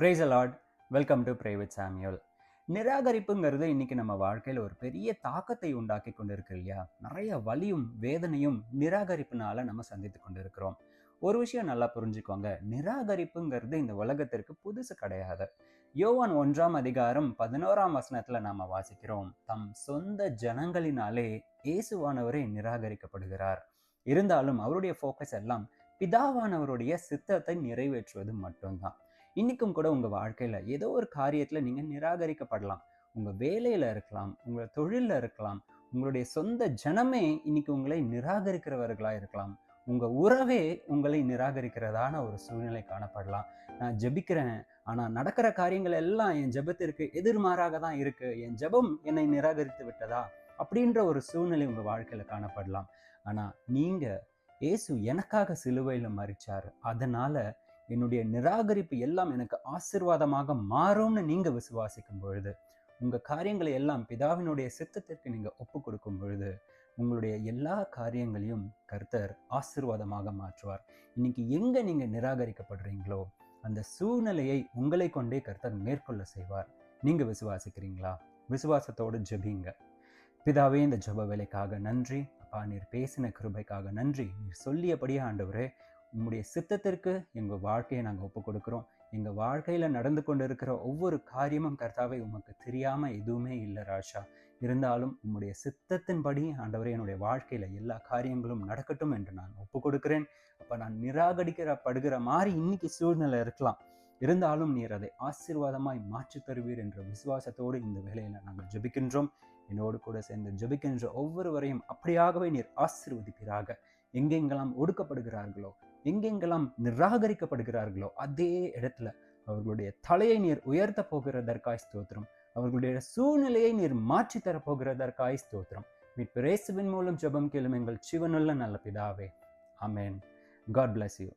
Price அலாட். Welcome to pray with Samuel. நிராகரிப்புங்கிறது இன்னைக்கு நம்ம வாழ்க்கையில் ஒரு பெரிய தாக்கத்தை உண்டாக்கி கொண்டு இருக்கு இல்லையா? நிறைய வலியும் வேதனையும் நிராகரிப்புனால நம்ம சந்தித்து கொண்டு இருக்கிறோம். ஒரு விஷயம் நல்லா புரிஞ்சுக்கோங்க, நிராகரிப்புங்கிறது இந்த உலகத்திற்கு புதுசு கிடையாது. யோவான் 1 அதிகாரம் 11 நாம வாசிக்கிறோம், தம் சொந்த ஜனங்களினாலே இயேசுவானவரே நிராகரிக்கப்படுகிறார். இருந்தாலும் அவருடைய ஃபோக்கஸ் எல்லாம் பிதாவானவருடைய சித்தத்தை நிறைவேற்றுவது மட்டும்தான். இன்னைக்கும் கூட உங்க வாழ்க்கையில ஏதோ ஒரு காரியத்துல நீங்க நிராகரிக்கப்படலாம். உங்க வேலையில இருக்கலாம், உங்க தொழில்ல இருக்கலாம், உங்களுடைய சொந்த ஜனமே இன்னைக்கு உங்களை நிராகரிக்கிறவர்களா இருக்கலாம். உங்க உறவே உங்களை நிராகரிக்கிறதான ஒரு சூழ்நிலை காணப்படலாம். நான் ஜெபிக்கிறேன், ஆனா நடக்கிற காரியங்கள் எல்லாம் என் ஜெபத்திற்கு எதிர்மாறாக தான் இருக்கு, என் ஜெபம் என்னை நிராகரித்து விட்டதா அப்படின்ற ஒரு சூழ்நிலை உங்க வாழ்க்கையில காணப்படலாம். ஆனா நீங்க, இயேசு எனக்காக சிலுவையில மரிச்சாரு, அதனால என்னுடைய நிராகரிப்பு எல்லாம் எனக்கு ஆசீர்வாதமாக மாறும்னு நீங்க விசுவாசிக்கும் பொழுது, உங்க காரியங்களை எல்லாம் பிதாவினுடைய சித்தத்திற்கு நீங்க ஒப்பு கொடுக்கும் பொழுது, உங்களுடைய எல்லா காரியங்களையும் கர்த்தர் ஆசீர்வாதமாக மாற்றுவார். இன்னைக்கு எங்க நீங்க நிராகரிக்கப்படுறீங்களோ அந்த சூழ்நிலையை உங்களை கொண்டே கர்த்தர் மேற்கொள்ள செய்வார். நீங்க விசுவாசிக்கிறீங்களா? விசுவாசத்தோடு ஜெபிங்க. பிதாவே, இந்த ஜெப வேலைக்காக நன்றி அப்பா. நீர் பேசின கிருபைக்காக நன்றி. நீர் சொல்லியபடியே ஆண்டவரே, உம்முடைய சித்தத்திற்கு எங்கள் வாழ்க்கையை நாங்கள் ஒப்பு கொடுக்குறோம். எங்கள் வாழ்க்கையில் நடந்து கொண்டு இருக்கிற ஒவ்வொரு காரியமும் கர்த்தாவே உமக்கு தெரியாமல் எதுவுமே இல்லை ராஜா. இருந்தாலும் உம்முடைய சித்தத்தின்படி ஆண்டவரே என்னுடைய வாழ்க்கையில் எல்லா காரியங்களும் நடக்கட்டும் என்று நான் ஒப்பு கொடுக்கிறேன். அப்போ நான் நிராகரிக்கப்படுகிற மாதிரி இன்னைக்கு சூழ்நிலை இருக்கலாம், இருந்தாலும் நீர் அதை ஆசீர்வாதமாய் மாற்றி தருவீர் என்ற விசுவாசத்தோடு இந்த வேலையில் நாங்கள் ஜெபிக்கின்றோம். என்னோடு கூட சேர்ந்து ஜெபிக்கின்ற ஒவ்வொருவரையும் அப்படியாகவே நீர் ஆசீர்வதிப்பீராக. எங்கெங்கெல்லாம் ஒடுக்கப்படுகிறார்களோ, எங்கெங்கெல்லாம் நிராகரிக்கப்படுகிறார்களோ அதே இடத்துல அவர்களுடைய தலையை நீர் உயர்த்த போகிறதற்காய் ஸ்தோத்திரம். அவர்களுடைய சூழ்நிலையை நீர் மாற்றி தரப்போகிறதற்காய் ஸ்தோத்திரம். மீட்பு இயேசுவின் மூலம் ஜெபம் கேளும் எங்கள் ஜீவனுள்ள நல்ல பிதாவே. ஆமென். God bless you.